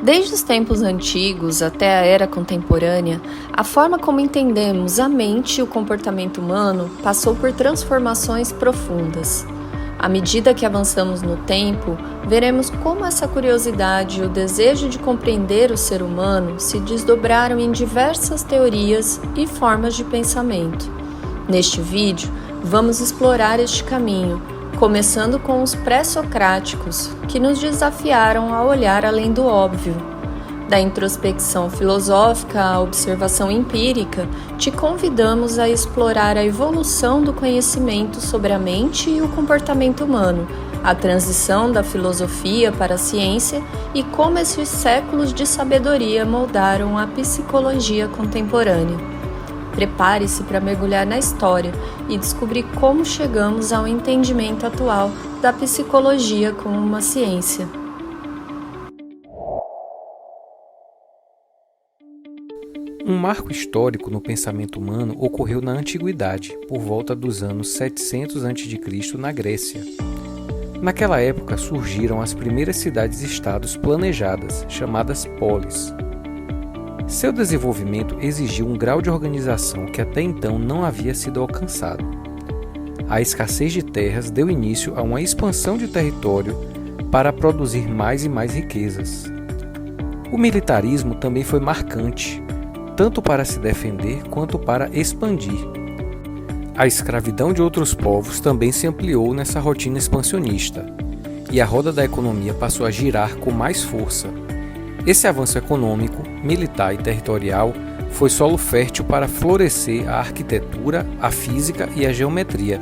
Desde os tempos antigos até a era contemporânea, a forma como entendemos a mente e o comportamento humano passou por transformações profundas. À medida que avançamos no tempo, veremos como essa curiosidade e o desejo de compreender o ser humano se desdobraram em diversas teorias e formas de pensamento. Neste vídeo, vamos explorar este caminho, começando com os pré-socráticos, que nos desafiaram a olhar além do óbvio. Da introspecção filosófica à observação empírica, te convidamos a explorar a evolução do conhecimento sobre a mente e o comportamento humano, a transição da filosofia para a ciência e como esses séculos de sabedoria moldaram a psicologia contemporânea. Prepare-se para mergulhar na história e descobrir como chegamos ao entendimento atual da psicologia como uma ciência. Um marco histórico no pensamento humano ocorreu na Antiguidade, por volta dos anos 700 a.C., na Grécia. Naquela época surgiram as primeiras cidades-estados planejadas, chamadas polis. Seu desenvolvimento exigiu um grau de organização que até então não havia sido alcançado. A escassez de terras deu início a uma expansão de território para produzir mais e mais riquezas. O militarismo também foi marcante, tanto para se defender quanto para expandir. A escravidão de outros povos também se ampliou nessa rotina expansionista, e a roda da economia passou a girar com mais força. Esse avanço econômico, militar e territorial foi solo fértil para florescer a arquitetura, a física e a geometria,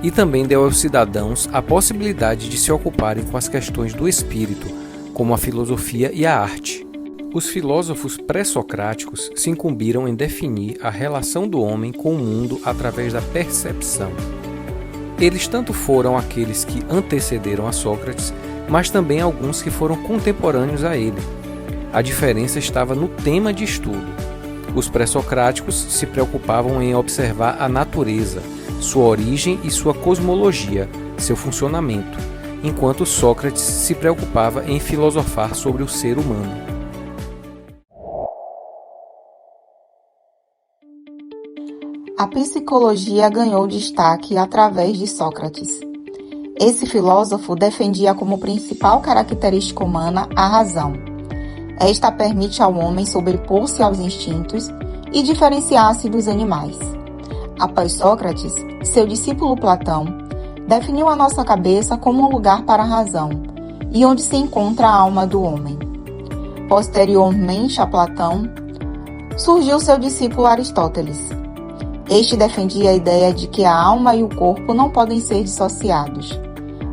e também deu aos cidadãos a possibilidade de se ocuparem com as questões do espírito, como a filosofia e a arte. Os filósofos pré-socráticos se incumbiram em definir a relação do homem com o mundo através da percepção. Eles tanto foram aqueles que antecederam a Sócrates, mas também alguns que foram contemporâneos a ele. A diferença estava no tema de estudo. Os pré-socráticos se preocupavam em observar a natureza, sua origem e sua cosmologia, seu funcionamento, enquanto Sócrates se preocupava em filosofar sobre o ser humano. A psicologia ganhou destaque através de Sócrates. Esse filósofo defendia como principal característica humana a razão. Esta permite ao homem sobrepor-se aos instintos e diferenciar-se dos animais. Após Sócrates, seu discípulo Platão definiu a nossa cabeça como um lugar para a razão e onde se encontra a alma do homem. Posteriormente a Platão, surgiu seu discípulo Aristóteles. Este defendia a ideia de que a alma e o corpo não podem ser dissociados.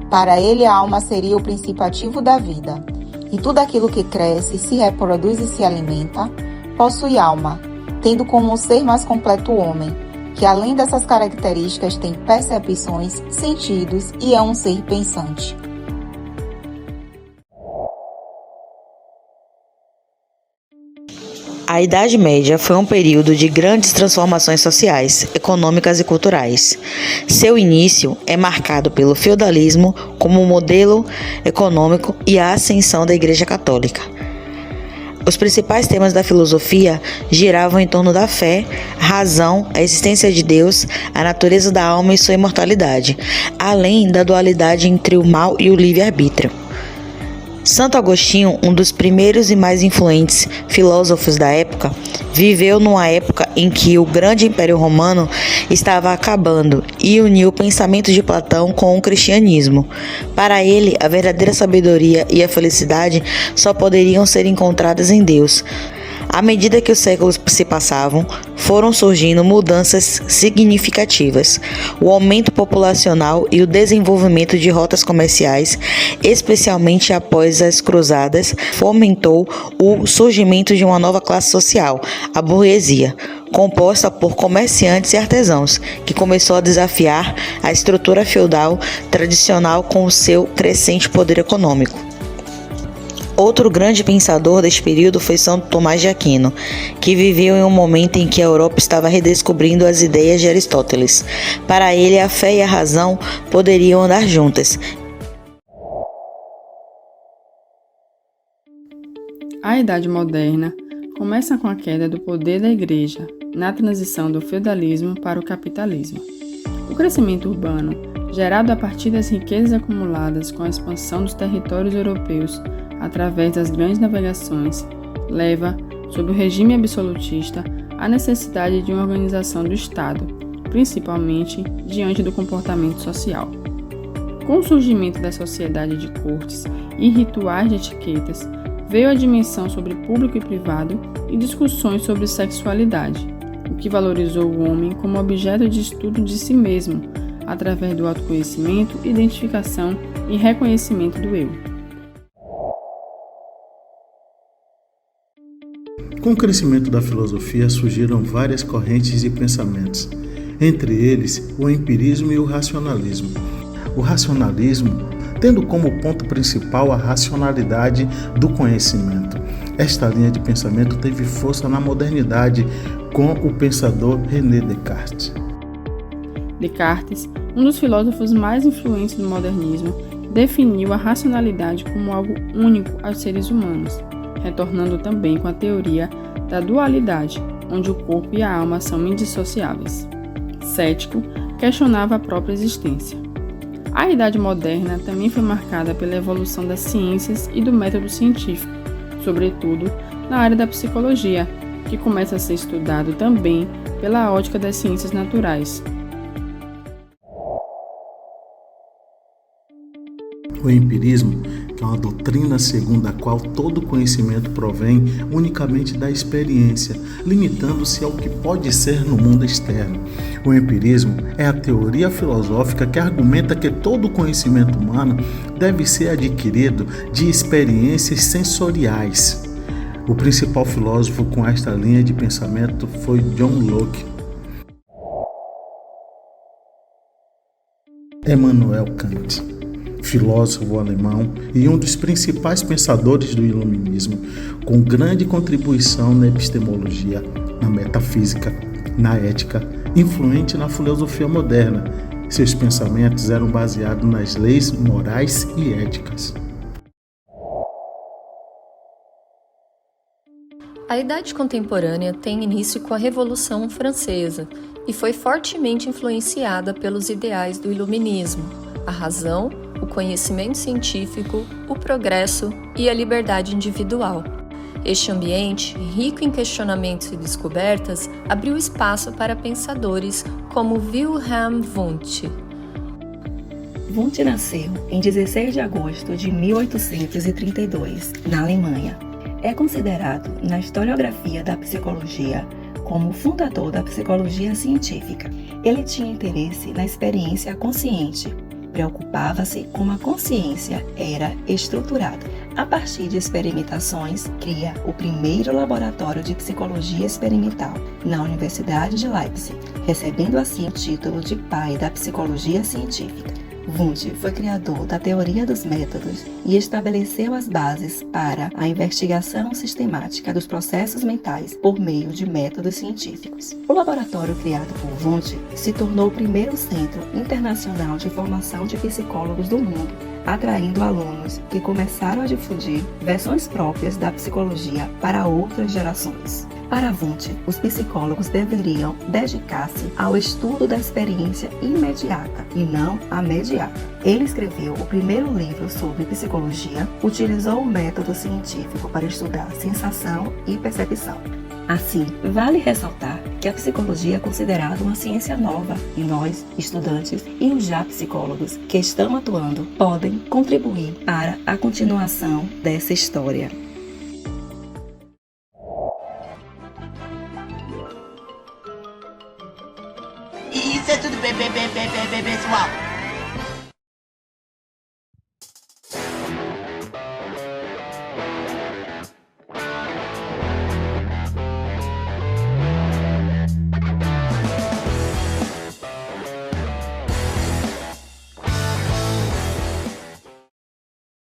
Para ele, a alma seria o princípio ativo da vida, e tudo aquilo que cresce, se reproduz e se alimenta, possui alma, tendo como ser mais completo o homem, que além dessas características tem percepções, sentidos e é um ser pensante. A Idade Média foi um período de grandes transformações sociais, econômicas e culturais. Seu início é marcado pelo feudalismo como modelo econômico e a ascensão da Igreja Católica. Os principais temas da filosofia giravam em torno da fé, a razão, a existência de Deus, a natureza da alma e sua imortalidade, além da dualidade entre o mal e o livre-arbítrio. Santo Agostinho, um dos primeiros e mais influentes filósofos da época, viveu numa época em que o grande Império Romano estava acabando e uniu o pensamento de Platão com o cristianismo. Para ele, a verdadeira sabedoria e a felicidade só poderiam ser encontradas em Deus. À medida que os séculos se passavam, foram surgindo mudanças significativas. O aumento populacional e o desenvolvimento de rotas comerciais, especialmente após as cruzadas, fomentou o surgimento de uma nova classe social, a burguesia, composta por comerciantes e artesãos, que começou a desafiar a estrutura feudal tradicional com o seu crescente poder econômico. Outro grande pensador deste período foi São Tomás de Aquino, que viveu em um momento em que a Europa estava redescobrindo as ideias de Aristóteles. Para ele, a fé e a razão poderiam andar juntas. A Idade Moderna começa com a queda do poder da Igreja na transição do feudalismo para o capitalismo. O crescimento urbano, gerado a partir das riquezas acumuladas com a expansão dos territórios europeus através das grandes navegações, leva, sob o regime absolutista, a necessidade de uma organização do Estado, principalmente diante do comportamento social. Com o surgimento da sociedade de cortes e rituais de etiquetas, veio a dimensão sobre público e privado e discussões sobre sexualidade, o que valorizou o homem como objeto de estudo de si mesmo, através do autoconhecimento, identificação e reconhecimento do eu. Com o crescimento da filosofia surgiram várias correntes de pensamentos, entre eles o empirismo e o racionalismo. O racionalismo tendo como ponto principal a racionalidade do conhecimento. Esta linha de pensamento teve força na modernidade com o pensador René Descartes. Descartes, um dos filósofos mais influentes do modernismo, definiu a racionalidade como algo único aos seres humanos, retornando também com a teoria da dualidade, onde o corpo e a alma são indissociáveis. Cético, questionava a própria existência. A Idade Moderna também foi marcada pela evolução das ciências e do método científico, sobretudo na área da psicologia, que começa a ser estudado também pela ótica das ciências naturais. O empirismo, que é uma doutrina segundo a qual todo conhecimento provém unicamente da experiência, limitando-se ao que pode ser no mundo externo. O empirismo é a teoria filosófica que argumenta que todo conhecimento humano deve ser adquirido de experiências sensoriais. O principal filósofo com esta linha de pensamento foi John Locke. Immanuel Kant, filósofo alemão e um dos principais pensadores do iluminismo, com grande contribuição na epistemologia, na metafísica, na ética, influente na filosofia moderna. Seus pensamentos eram baseados nas leis morais e éticas. A Idade Contemporânea tem início com a Revolução Francesa e foi fortemente influenciada pelos ideais do iluminismo, a razão, o conhecimento científico, o progresso e a liberdade individual. Este ambiente, rico em questionamentos e descobertas, abriu espaço para pensadores como Wilhelm Wundt. Wundt nasceu em 16 de agosto de 1832, na Alemanha. É considerado, na historiografia da psicologia, como o fundador da psicologia científica. Ele tinha interesse na experiência consciente. Preocupava-se como a consciência era estruturada. A partir de experimentações, cria o primeiro laboratório de psicologia experimental na Universidade de Leipzig, recebendo assim o título de pai da psicologia científica. Wundt foi criador da teoria dos métodos e estabeleceu as bases para a investigação sistemática dos processos mentais por meio de métodos científicos. O laboratório criado por Wundt se tornou o primeiro centro internacional de formação de psicólogos do mundo, atraindo alunos que começaram a difundir versões próprias da psicologia para outras gerações. Para Wundt, os psicólogos deveriam dedicar-se ao estudo da experiência imediata e não a mediata. Ele escreveu o primeiro livro sobre psicologia, utilizou o método científico para estudar sensação e percepção. Assim, vale ressaltar que a psicologia é considerada uma ciência nova e nós, estudantes e os já psicólogos que estão atuando, podem contribuir para a continuação dessa história.